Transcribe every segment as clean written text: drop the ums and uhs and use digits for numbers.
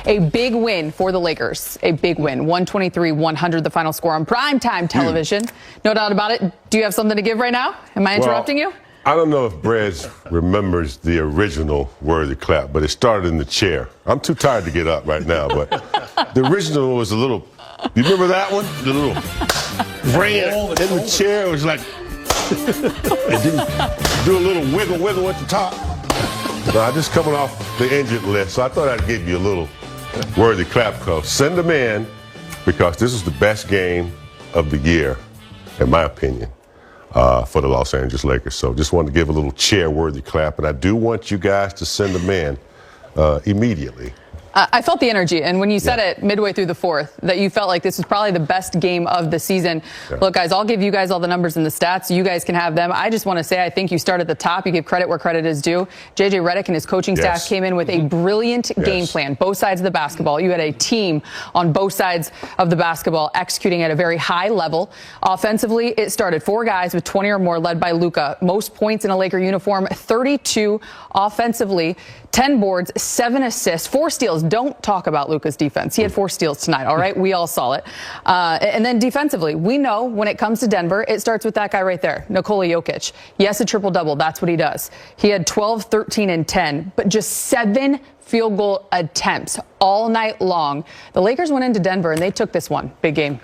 A big win for the Lakers. A big win. 123-100, the final score on primetime television. No doubt about it. Do you have something to give right now? Am I interrupting you? I don't know if Brez remembers the original worthy clap, but it started in the chair. I'm too tired to get up right now, but the original was a little, you remember that one? The little ran in the chair. It was like, it didn't do a little wiggle at the top. No, I'm just coming off the injured list, so I thought I'd give you a little worthy clap call. Send them in, because this is the best game of the year, in my opinion, for the Los Angeles Lakers. So just wanted to give a little chair-worthy clap, and I do want you guys to send them in immediately. I felt the energy, and when you said it midway through the fourth, that you felt like this was probably the best game of the season. Yeah. Look, guys, I'll give you guys all the numbers and the stats. You guys can have them. I just want to say I think you start at the top. You give credit where credit is due. J.J. Redick and his coaching staff came in with a brilliant game plan, both sides of the basketball. You had a team on both sides of the basketball executing at a very high level. Offensively, it started 4 guys with 20 or more, led by Luka. Most points in a Laker uniform, 32 offensively. 10 boards, 7 assists, 4 steals. Don't talk about Luka's defense. He had 4 steals tonight, all right? We all saw it. And then defensively, we know when it comes to Denver, it starts with that guy right there, Nikola Jokic. Yes, a triple-double. That's what he does. He had 12, 13, and 10, but just 7 field goal attempts all night long. The Lakers went into Denver, and they took this one. Big game.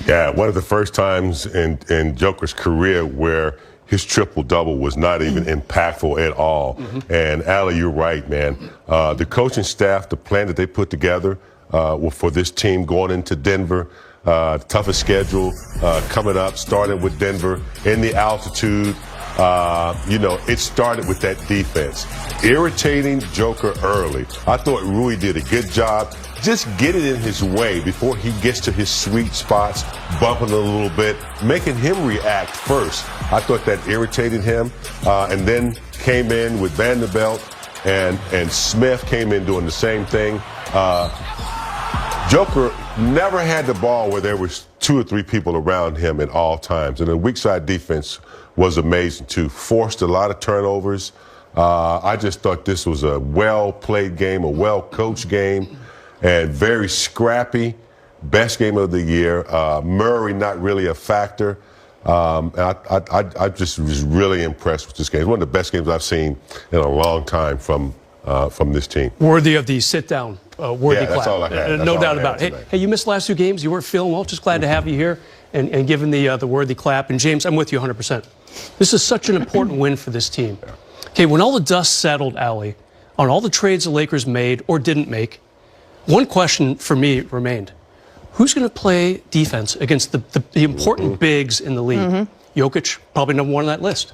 Yeah, one of the first times in Joker's career where his triple-double was not even impactful at all. And, Allie, you're right, man. The coaching staff, the plan that they put together for this team going into Denver, the toughest schedule coming up, starting with Denver in the altitude. It started with that defense. Irritating Joker early. I thought Rui did a good job. Just get it in his way before he gets to his sweet spots, bumping a little bit, making him react first. I thought that irritated him. And then came in with Vanderbilt, and Smith came in doing the same thing. Joker never had the ball where there was 2 or 3 people around him at all times. And the weak side defense was amazing, too. Forced a lot of turnovers. I just thought this was a well-played game, a well-coached game, and very scrappy. Best game of the year. Murray not really a factor. I just was really impressed with this game. It's one of the best games I've seen in a long time from this team. Worthy of the sit-down, worthy clap. That's all I had. No doubt about it. Hey, you missed the last 2 games. You weren't feeling well. Just glad to have you here and giving the worthy clap. And, James, I'm with you 100%. This is such an important win for this team. Okay, when all the dust settled, Allie, on all the trades the Lakers made or didn't make, one question for me remained. Who's going to play defense against the important bigs in the league? Jokic, probably number 1 on that list.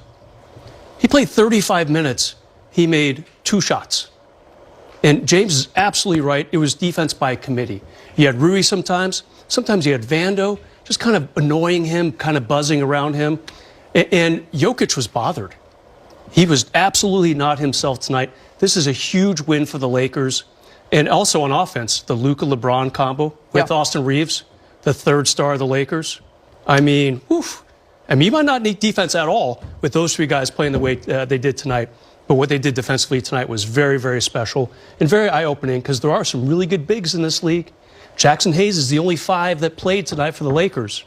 He played 35 minutes. He made 2 shots. And James is absolutely right. It was defense by committee. You had Rui sometimes. Sometimes you had Vando, just kind of annoying him, kind of buzzing around him. And Jokic was bothered. He was absolutely not himself tonight. This is a huge win for the Lakers. And also on offense, the Luka-LeBron combo with Austin Reeves, the 3rd star of the Lakers. I mean, oof. I mean, you might not need defense at all with those 3 guys playing the way they did tonight. But what they did defensively tonight was very, very special and very eye-opening, because there are some really good bigs in this league. Jackson Hayes is the only 5 that played tonight for the Lakers.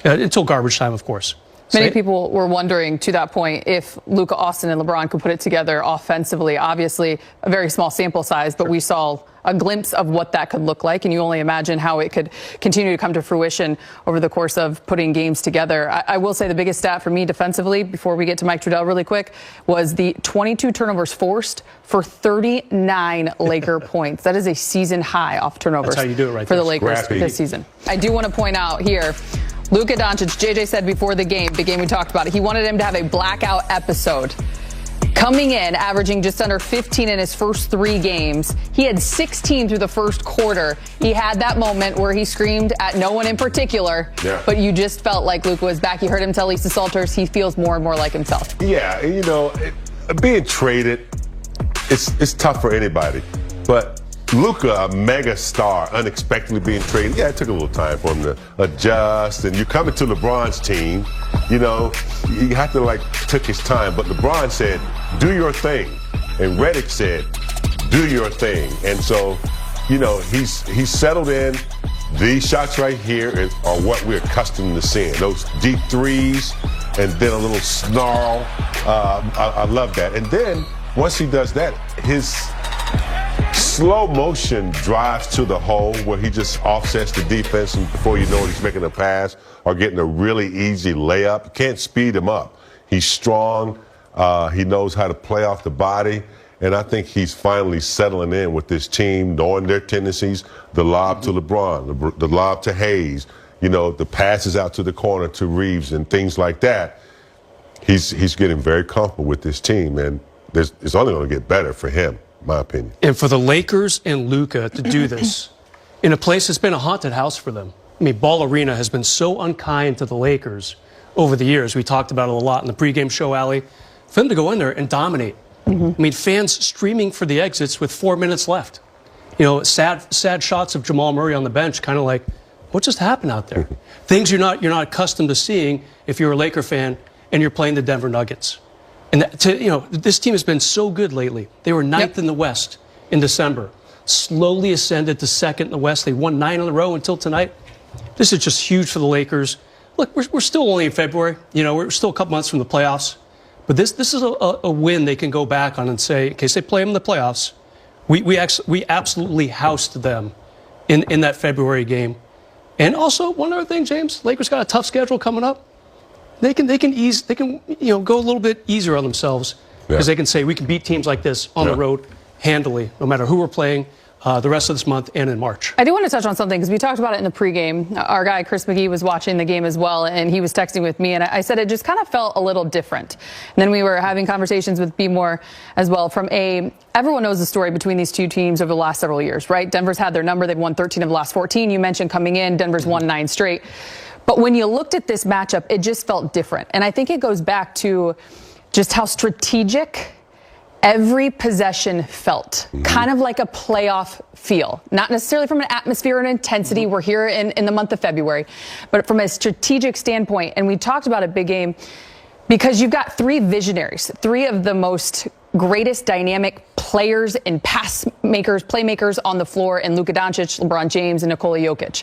Until garbage time, of course. Many people were wondering, to that point, if Luka, Austin, and LeBron could put it together offensively. Obviously, a very small sample size, but we saw a glimpse of what that could look like, and you only imagine how it could continue to come to fruition over the course of putting games together. I will say the biggest stat for me defensively, before we get to Mike Trudell really quick, was the 22 turnovers forced for 39 Laker points. That is a season high off turnovers. That's how you do it right for the Lakers this season. I do want to point out here, Luka Doncic, JJ said before the game we talked about it, he wanted him to have a blackout episode. Coming in, averaging just under 15 in his first 3 games. He had 16 through the first quarter. He had that moment where he screamed at no one in particular, but you just felt like Luka was back. You heard him tell Lisa Salters he feels more and more like himself. Yeah, being traded, it's tough for anybody. But Luka, a mega star, unexpectedly being traded, it took a little time for him to adjust. And you're coming to LeBron's team, you have to took his time. But LeBron said, do your thing. And Redick said, do your thing. And so you know, he's settled in. These shots right here are what we're accustomed to seeing. Those deep threes and then a little snarl. I love that. And then once he does that, his slow motion drives to the hole where he just offsets the defense, and before you know it, he's making a pass or getting a really easy layup. You can't speed him up. He's strong. He knows how to play off the body. And I think he's finally settling in with this team, knowing their tendencies, the lob to LeBron, the lob to Hayes, you know, the passes out to the corner to Reeves and things like that. He's getting very comfortable with this team, and it's only going to get better for him, in my opinion. And for the Lakers and Luka to do this in a place that's been a haunted house for them. I mean, Ball Arena has been so unkind to the Lakers over the years. We talked about it a lot in the pregame show, Allie. For them to go in there and dominate. I mean, fans streaming for the exits with 4 minutes left. You know, sad shots of Jamal Murray on the bench, kind of like, what just happened out there? Things you're not accustomed to seeing if you're a Laker fan and you're playing the Denver Nuggets. And this team has been so good lately. They were ninth in the West in December, slowly ascended to second in the West. They won 9 in a row until tonight. This is just huge for the Lakers. Look, we're still only in February. You know, we're still a couple months from the playoffs. But this is a win they can go back on and say, in case they play them in the playoffs, we absolutely housed them in that February game. And also, one other thing, James, Lakers got a tough schedule coming up. They can go a little bit easier on themselves because they can say we can beat teams like this on the road handily, no matter who we're playing the rest of this month and in March. I do want to touch on something because we talked about it in the pregame. Our guy Chris McGee was watching the game as well, and he was texting with me, and I said it just kind of felt a little different. And then we were having conversations with B More as well. Everyone knows the story between these two teams over the last several years, right? Denver's had their number; they've won 13 of the last 14. You mentioned coming in, Denver's won 9 straight. But when you looked at this matchup, it just felt different, and I think it goes back to just how strategic every possession felt, kind of like a playoff feel, not necessarily from an atmosphere and intensity. We're here in the month of February, but from a strategic standpoint. And we talked about a big game because you've got 3 visionaries, 3 of the most greatest dynamic players and playmakers on the floor in Luka Doncic, LeBron James, and Nikola Jokic.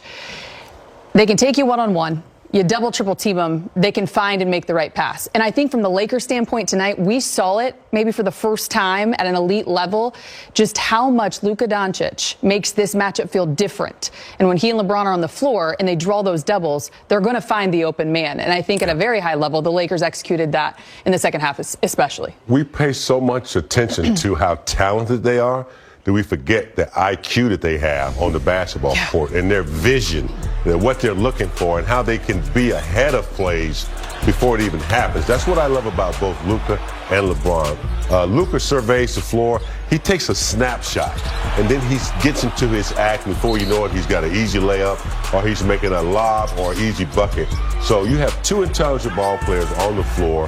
They can take you one-on-one. You double, triple team them, they can find and make the right pass. And I think from the Lakers standpoint tonight, we saw it maybe for the first time at an elite level, just how much Luka Doncic makes this matchup feel different. And when he and LeBron are on the floor and they draw those doubles, they're going to find the open man. And I think at a very high level, the Lakers executed that in the second half especially. We pay so much attention to how talented they are that we forget the IQ that they have on the basketball court and their vision, and what they're looking for, and how they can be ahead of plays before it even happens. That's what I love about both Luka and LeBron. Luka surveys the floor. He takes a snapshot, and then he gets into his act. Before you know it, he's got an easy layup, or he's making a lob or easy bucket. So you have 2 intelligent ball players on the floor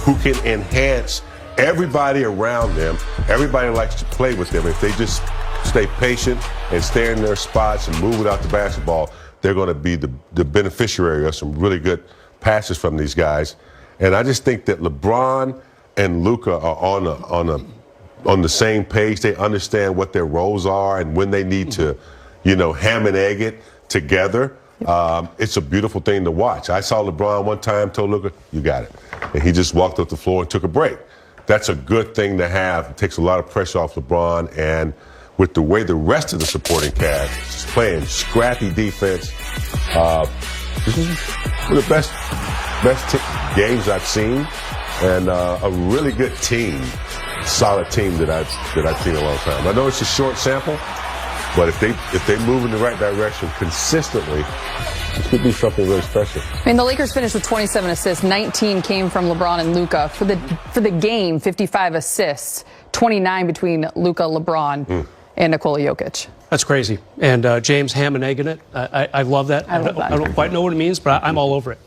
who can enhance everybody around them. Everybody likes to play with them. If they just stay patient and stay in their spots and move without the basketball, they're going to be the beneficiary of some really good passes from these guys. And I just think that LeBron and Luka are on the same page. They understand what their roles are and when they need to, ham and egg it together. It's a beautiful thing to watch. I saw LeBron one time, told Luka, "You got it," and he just walked up the floor and took a break. That's a good thing to have. It takes a lot of pressure off LeBron, and with the way the rest of the supporting cast is playing scrappy defense, this is one of the best games I've seen, and a really good team, solid team that I've seen in a long time. I know it's a short sample, but if they move in the right direction consistently, it could be something really special. I mean, the Lakers finished with 27 assists. 19 came from LeBron and Luka. For the game, 55 assists, 29 between Luka, LeBron, and Nikola Jokic. That's crazy. And James ham and egg in it. I love that. I love that. I don't quite know what it means, but I'm all over it.